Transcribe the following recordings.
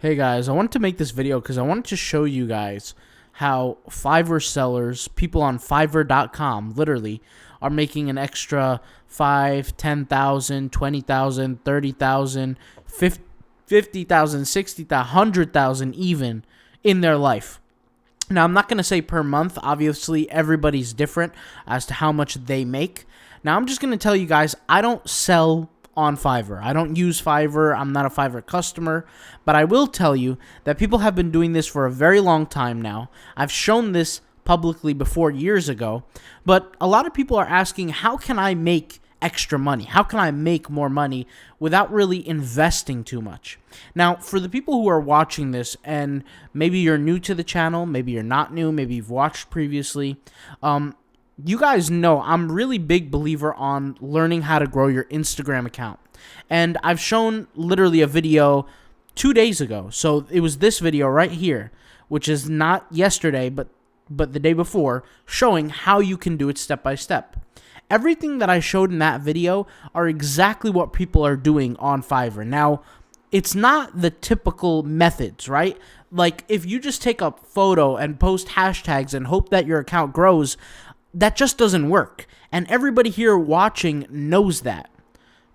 Hey guys, I wanted to make this video because I wanted to show you guys how Fiverr sellers, people on Fiverr.com, literally, are making an extra 5, 10,000, 20,000, 30,000, 50,000, 60,000, 100,000 even in their life. Now, I'm not going to say per month. Obviously, everybody's different as to how much they make. Now, I'm just going to tell you guys, I don't sell on Fiverr. I don't use Fiverr. I'm not a Fiverr customer. But I will tell you that people have been doing this for a very long time now. I've shown this publicly before years ago. But a lot of people are asking, how can I make extra money? How can I make more money without really investing too much? Now, for the people who are watching this, and maybe you're new to the channel, maybe you're not new, maybe you've watched previously, you guys know I'm really big believer on learning how to grow your Instagram account. And I've shown literally a video 2 days ago. So it was this video right here, which is not yesterday, but the day before, showing how you can do it step by step. Everything that I showed in that video are exactly what people are doing on Fiverr. Now, it's not the typical methods, right? Like, if you just take a photo and post hashtags and hope that your account grows, that just doesn't work. And everybody here watching knows that.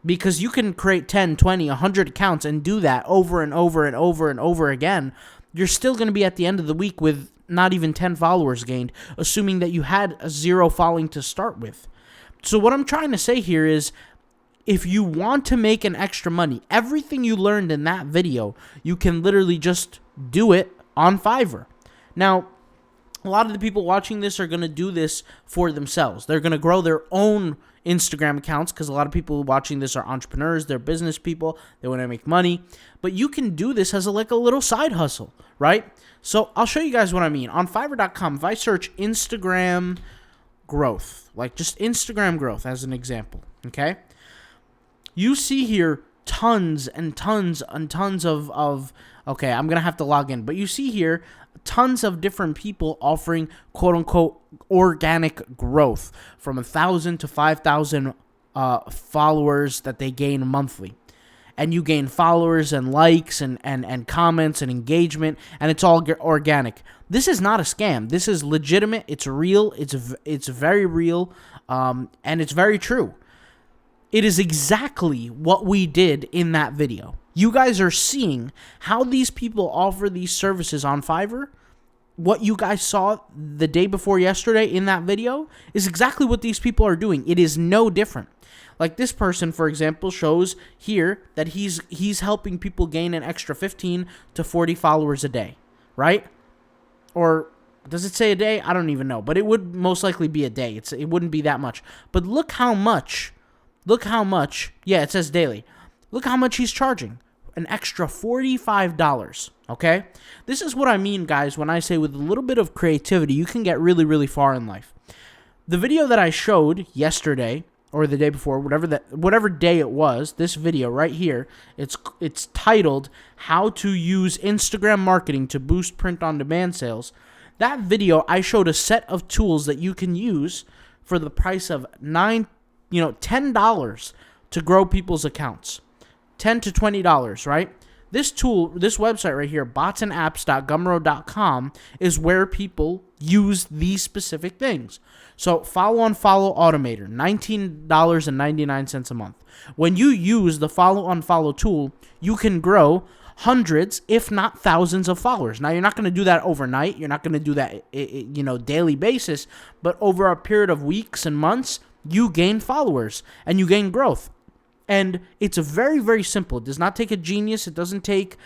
Because you can create 10, 20, 100 accounts and do that over and over and over and over again. You're still going to be at the end of the week with not even 10 followers gained, assuming that you had a 0 following to start with. So what I'm trying to say here is, if you want to make an extra money, everything you learned in that video, you can literally just do it on Fiverr. Now, a lot of the people watching this are going to do this for themselves. They're going to grow their own Instagram accounts because a lot of people watching this are entrepreneurs, they're business people, they want to make money. But you can do this as like a little side hustle, right? So I'll show you guys what I mean. On Fiverr.com, if I search Instagram growth, like just Instagram growth as an example, okay? You see here tons and tons and tons of okay, I'm going to have to log in, but you see here tons of different people offering quote-unquote organic growth from 1,000 to 5,000 followers that they gain monthly. And you gain followers and likes and comments and engagement, and it's all organic. This is not a scam. This is legitimate. It's real. It's very real, and it's very true. It is exactly what we did in that video. You guys are seeing how these people offer these services on Fiverr. What you guys saw the day before yesterday in that video is exactly what these people are doing. It is no different. Like this person, for example, shows here that he's helping people gain an extra 15 to 40 followers a day, right? Or does it say a day? I don't even know, but it would most likely be a day. It wouldn't be that much. But look how much. Yeah, it says daily. Look how much he's charging. An extra $45, okay? This is what I mean, guys, when I say with a little bit of creativity, you can get really, really far in life. The video that I showed yesterday, or the day before, whatever day it was, this video right here, it's titled, How to Use Instagram Marketing to Boost Print-on-Demand Sales. That video, I showed a set of tools that you can use for the price of $10 to grow people's accounts. $10 to $20, right? This tool, this website right here, botsandapps.gumroad.com, is where people use these specific things. So follow on follow automator, $19.99 a month. When you use the follow on follow tool, you can grow hundreds, if not thousands of followers. Now, you're not going to do that overnight. You're not going to do that, daily basis. But over a period of weeks and months, you gain followers and you gain growth. And it's very, very simple. It does not take a genius. It doesn't take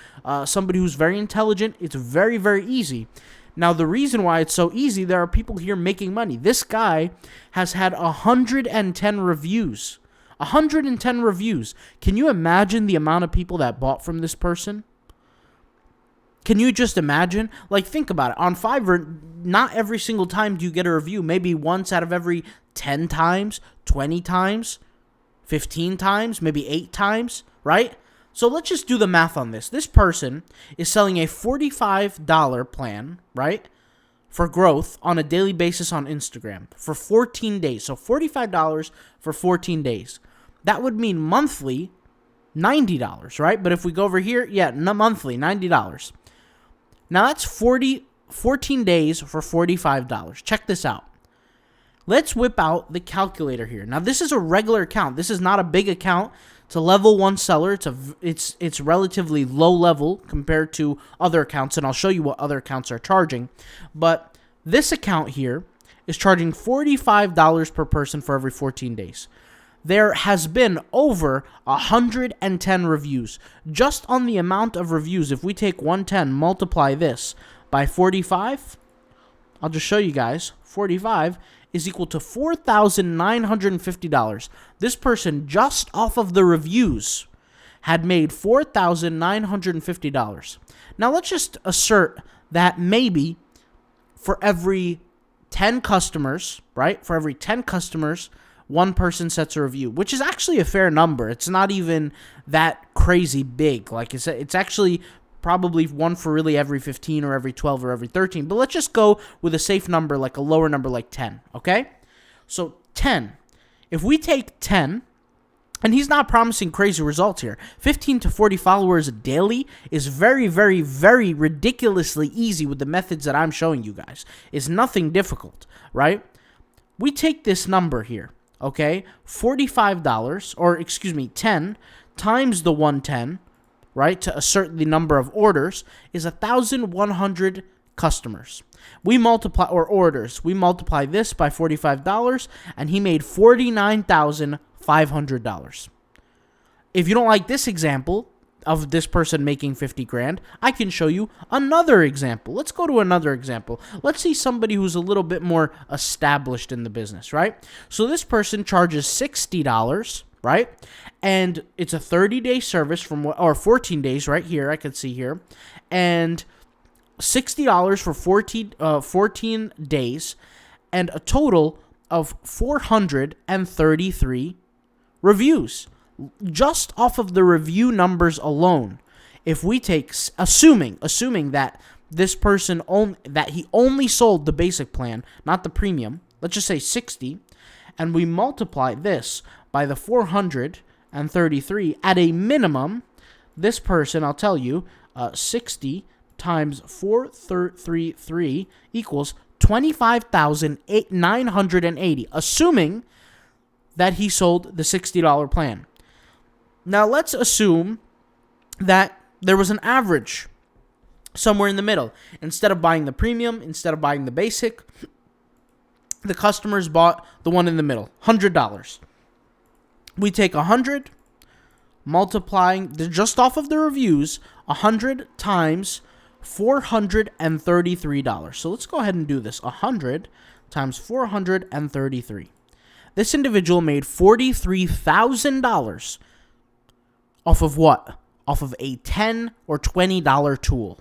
somebody who's very intelligent. It's very, very easy. Now, the reason why it's so easy, there are people here making money. This guy has had 110 reviews. 110 reviews. Can you imagine the amount of people that bought from this person? Can you just imagine? Like, think about it. On Fiverr, not every single time do you get a review. Maybe once out of every 10 times, 20 times, 15 times, maybe 8 times, right? So let's just do the math on this. This person is selling a $45 plan, right, for growth on a daily basis on Instagram for 14 days. So $45 for 14 days. That would mean monthly $90, right? But if we go over here, yeah, monthly, $90. Now that's 14 days for $45. Check this out. Let's whip out the calculator here. Now this is a regular account. This is not a big account. It's a level 1 seller. It's relatively low level compared to other accounts, and I'll show you what other accounts are charging. But this account here is charging $45 per person for every 14 days. There has been over 110 reviews. Just on the amount of reviews, if we take 110, multiply this by 45, I'll just show you guys. 45 is equal to $4,950. This person, just off of the reviews, had made $4,950. Now, let's just assert that maybe for every 10 customers, right? For every 10 customers, one person sets a review, which is actually a fair number. It's not even that crazy big. Like it's actually probably one for really every 15 or every 12 or every 13. But let's just go with a safe number, like a lower number like 10, okay? So 10. If we take 10, and he's not promising crazy results here. 15 to 40 followers daily is very, very, very ridiculously easy with the methods that I'm showing you guys. It's nothing difficult, right? We take this number here, okay? $45, or excuse me, 10 times the 110, right, to assert the number of orders, is 1,100 customers. We multiply, or orders, we multiply this by $45, and he made $49,500. If you don't like this example of this person making 50 grand, I can show you another example. Let's go to another example. Let's see somebody who's a little bit more established in the business, right? So this person charges $60, right? And it's a 30-day service or 14 days right here. I could see here. And $60 for 14 days, and a total of 433 reviews. Just off of the review numbers alone, if we take, assuming that this person he only sold the basic plan, not the premium, let's just say 60, and we multiply this by the 433, at a minimum, this person, I'll tell you, 60 times 433 equals 25,980, assuming that he sold the $60 plan. Now, let's assume that there was an average somewhere in the middle. Instead of buying the premium, instead of buying the basic, the customers bought the one in the middle, $100. We take 100, multiplying, just off of the reviews, 100 times $433. So let's go ahead and do this. 100 times 433. This individual made $43,000 off of what? Off of a $10 or $20 tool.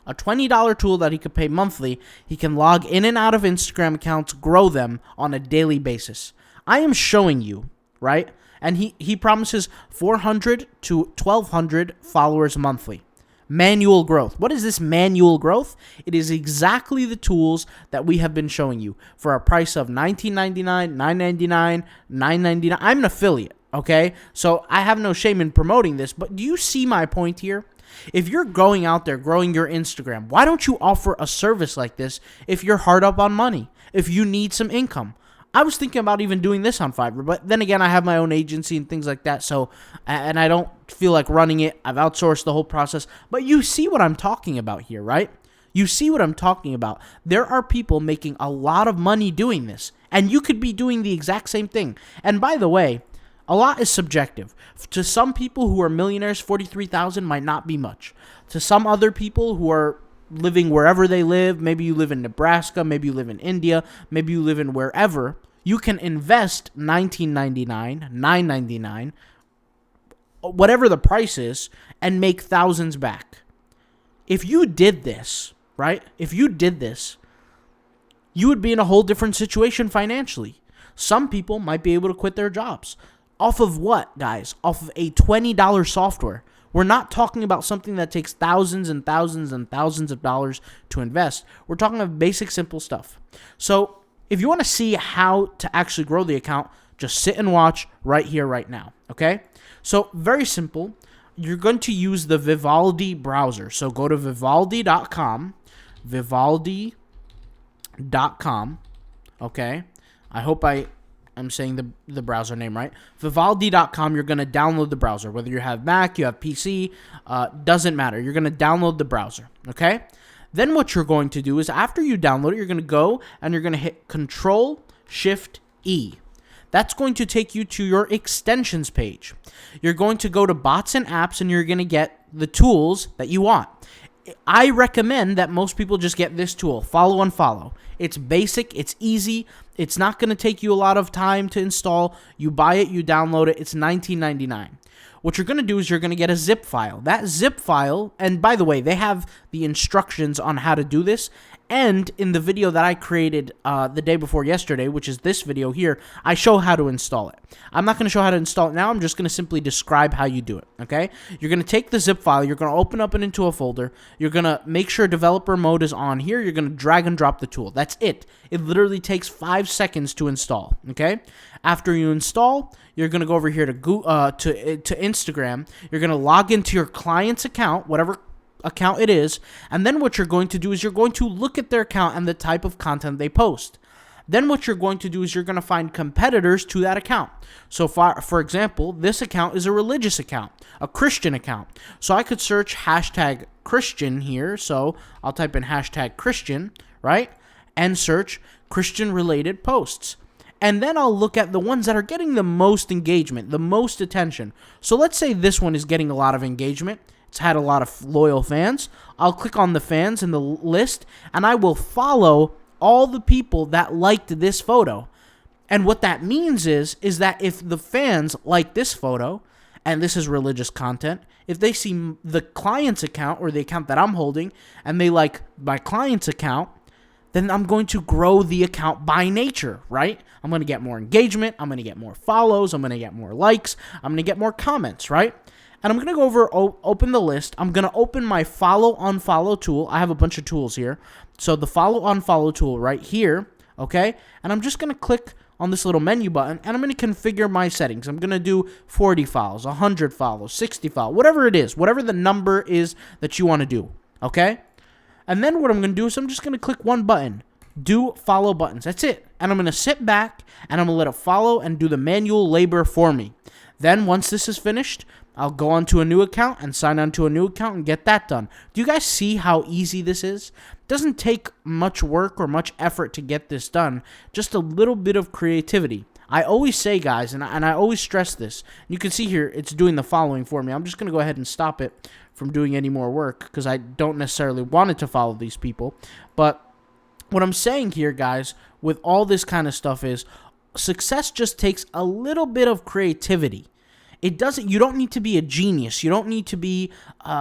A $20 tool that he could pay monthly. He can log in and out of Instagram accounts, grow them on a daily basis. I am showing you, right? And he promises 400 to 1,200 followers monthly. Manual growth. What is this manual growth? It is exactly the tools that we have been showing you for a price of $19.99, $9.99, $9.99. I'm an affiliate, okay? So I have no shame in promoting this, but do you see my point here? If you're going out there growing your Instagram, why don't you offer a service like this if you're hard up on money, if you need some income? I was thinking about even doing this on Fiverr, but then again, I have my own agency and things like that, so, and I don't feel like running it. I've outsourced the whole process, but you see what I'm talking about here, right? You see what I'm talking about. There are people making a lot of money doing this, and you could be doing the exact same thing. And by the way, a lot is subjective. To some people who are millionaires, 43,000 might not be much. To some other people who are living wherever they live, maybe you live in Nebraska, maybe you live in India, maybe you live in wherever, you can invest $19.99, $9.99, whatever the price is, and make thousands back. If you did this, right? If you did this, you would be in a whole different situation financially. Some people might be able to quit their jobs. Off of what, guys? Off of a $20 software. We're not talking about something that takes thousands and thousands and thousands of dollars to invest. We're talking about basic, simple stuff. So if you want to see how to actually grow the account, Just sit and watch right here, right now, okay? So very simple. You're going to use the Vivaldi browser. So go to vivaldi.com, vivaldi.com, okay? I hope I'm saying the browser name right. Vivaldi.com, you're going to download the browser. Whether you have Mac, you have PC, doesn't matter. You're going to download the browser, okay? Then what you're going to do is after you download it, you're going to go and you're going to hit Control-Shift-E. That's going to take you to your extensions page. You're going to go to bots and apps and you're going to get the tools that you want. I recommend that most people just get this tool, Follow Unfollow. It's basic, it's easy, it's not going to take you a lot of time to install. You buy it, you download it, it's $19.99. What you're going to do is you're going to get a zip file. That zip file, and by the way, they have the instructions on how to do this. And in the video that I created the day before yesterday, which is this video here, I show how to install it. I'm not going to show how to install it now. I'm just going to simply describe how you do it, okay? You're going to take the zip file. You're going to open up it into a folder. You're going to make sure developer mode is on here. You're going to drag and drop the tool. That's it. It literally takes 5 seconds to install, okay? After you install, you're going to go over here to Instagram. You're going to log into your client's account, whatever account it is, and then what you're going to do is you're going to look at their account and the type of content they post. Then what you're going to do is you're going to find competitors to that account. So for example, this account is a religious account, a Christian account. So I could search hashtag Christian here. So I'll type in hashtag Christian, right? And search Christian related posts. And then I'll look at the ones that are getting the most engagement, the most attention. So let's say this one is getting a lot of engagement. It's had a lot of loyal fans. I'll click on the fans in the list, and I will follow all the people that liked this photo. And what that means is that if the fans like this photo, and this is religious content, if they see the client's account or the account that I'm holding, and they like my client's account, then I'm going to grow the account by nature, right? I'm going to get more engagement. I'm going to get more follows. I'm going to get more likes. I'm going to get more comments, right? And I'm going to go over, open the list. I'm going to open my follow unfollow tool. I have a bunch of tools here. So the follow unfollow tool right here, okay? And I'm just going to click on this little menu button, and I'm going to configure my settings. I'm going to do 40 follows, 100 follows, 60 follows, whatever it is, whatever the number is that you want to do, okay? And then what I'm going to do is I'm just going to click one button, do follow buttons. That's it. And I'm going to sit back, and I'm going to let it follow and do the manual labor for me. Then once this is finished, I'll go onto a new account and sign on to a new account and get that done. Do you guys see how easy this is? It doesn't take much work or much effort to get this done, just a little bit of creativity. I always say, guys, and I always stress this. You can see here it's doing the following for me. I'm just going to go ahead and stop it from doing any more work because I don't necessarily want it to follow these people. But what I'm saying here, guys, with all this kind of stuff is success just takes a little bit of creativity. It doesn't. You don't need to be a genius. You don't need to be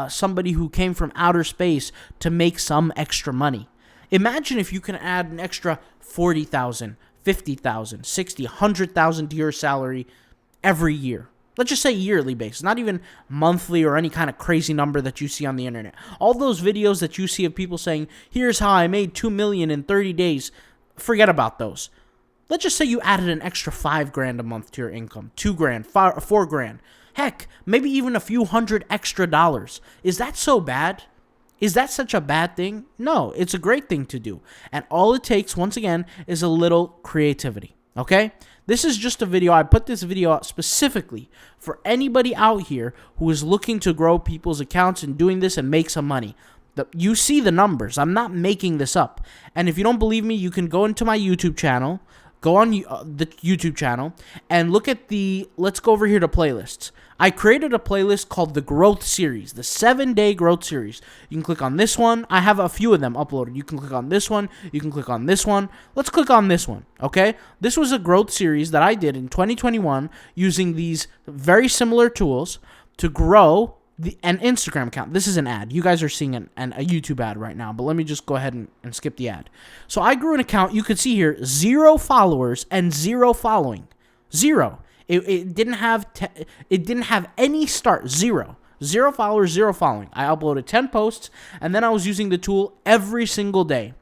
somebody who came from outer space to make some extra money. Imagine if you can add an extra 40,000, 50,000, 60, 100,000 to your salary every year. Let's just say yearly basis, not even monthly or any kind of crazy number that you see on the internet. All those videos that you see of people saying, "Here's how I made $2 million in 30 days." Forget about those. Let's just say you added an extra $5,000 a month to your income, $2,000, $4,000. Heck, maybe even a few hundred extra dollars. Is that so bad? Is that such a bad thing? No, it's a great thing to do. And all it takes, once again, is a little creativity, okay? This is just a video. I put this video out specifically for anybody out here who is looking to grow people's accounts and doing this and make some money. You see the numbers. I'm not making this up. And if you don't believe me, you can go into my YouTube channel. Go on the YouTube channel and look at let's go over here to playlists. I created a playlist called the Growth Series, the 7-day Growth Series. You can click on this one. I have a few of them uploaded. You can click on this one. You can click on this one. Let's click on this one, okay? This was a growth series that I did in 2021 using these very similar tools to grow an Instagram account. This is an ad. You guys are seeing a YouTube ad right now, but let me just go ahead and skip the ad. So I grew an account. You could see here, 0 followers and 0 following. 0. It didn't have any start. 0. 0 followers, 0 following. I uploaded 10 posts, and then I was using the tool every single day.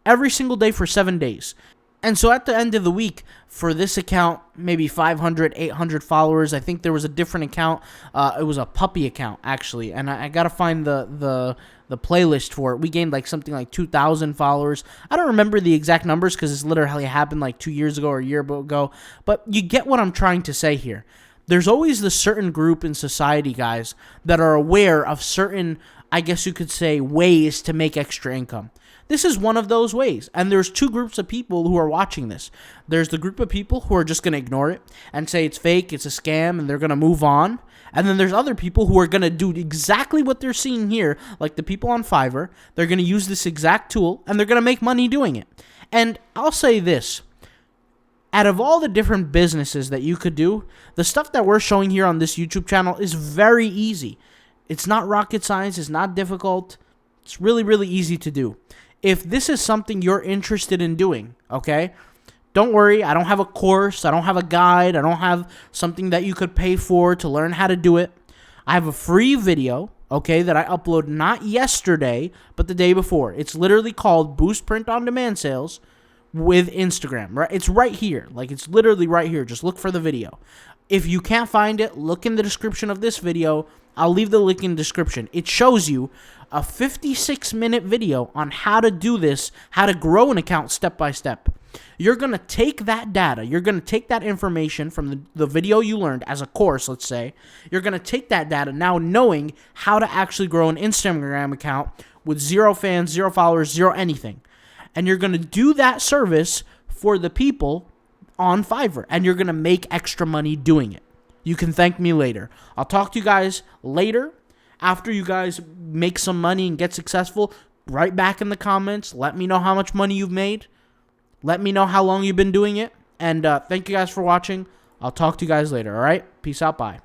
Every single day for 7 days. And so at the end of the week, for this account, maybe 500, 800 followers. I think there was a different account. It was a puppy account, actually. And I got to find the playlist for it. We gained like something like 2,000 followers. I don't remember the exact numbers because this literally happened like 2 years ago or a year ago. But you get what I'm trying to say here. There's always this certain group in society, guys, that are aware of certain, I guess you could say, ways to make extra income. This is one of those ways. And there's two groups of people who are watching this. There's the group of people who are just going to ignore it and say it's fake, it's a scam, and they're going to move on. And then there's other people who are going to do exactly what they're seeing here, like the people on Fiverr. They're going to use this exact tool, and they're going to make money doing it. And I'll say this. Out of all the different businesses that you could do, the stuff that we're showing here on this YouTube channel is very easy. It's not rocket science. It's not difficult. It's really, really easy to do. If this is something you're interested in doing, okay, don't worry. I don't have a course. I don't have a guide. I don't have something that you could pay for to learn how to do it. I have a free video, okay, that I uploaded not yesterday, but the day before. It's literally called Boost Print on Demand Sales with Instagram, right? It's right here. Like, it's literally right here. Just look for the video. If you can't find it, look in the description of this video. I'll leave the link in the description. It shows you a 56-minute video on how to do this, how to grow an account step by step. You're going to take that data. You're going to take that information from the video you learned as a course, let's say. You're going to take that data now knowing how to actually grow an Instagram account with 0 fans, 0 followers, 0 anything. And you're going to do that service for the people on Fiverr. And you're going to make extra money doing it. You can thank me later. I'll talk to you guys later. After you guys make some money and get successful, write back in the comments. Let me know how much money you've made. Let me know how long you've been doing it. And thank you guys for watching. I'll talk to you guys later, all right? Peace out. Bye.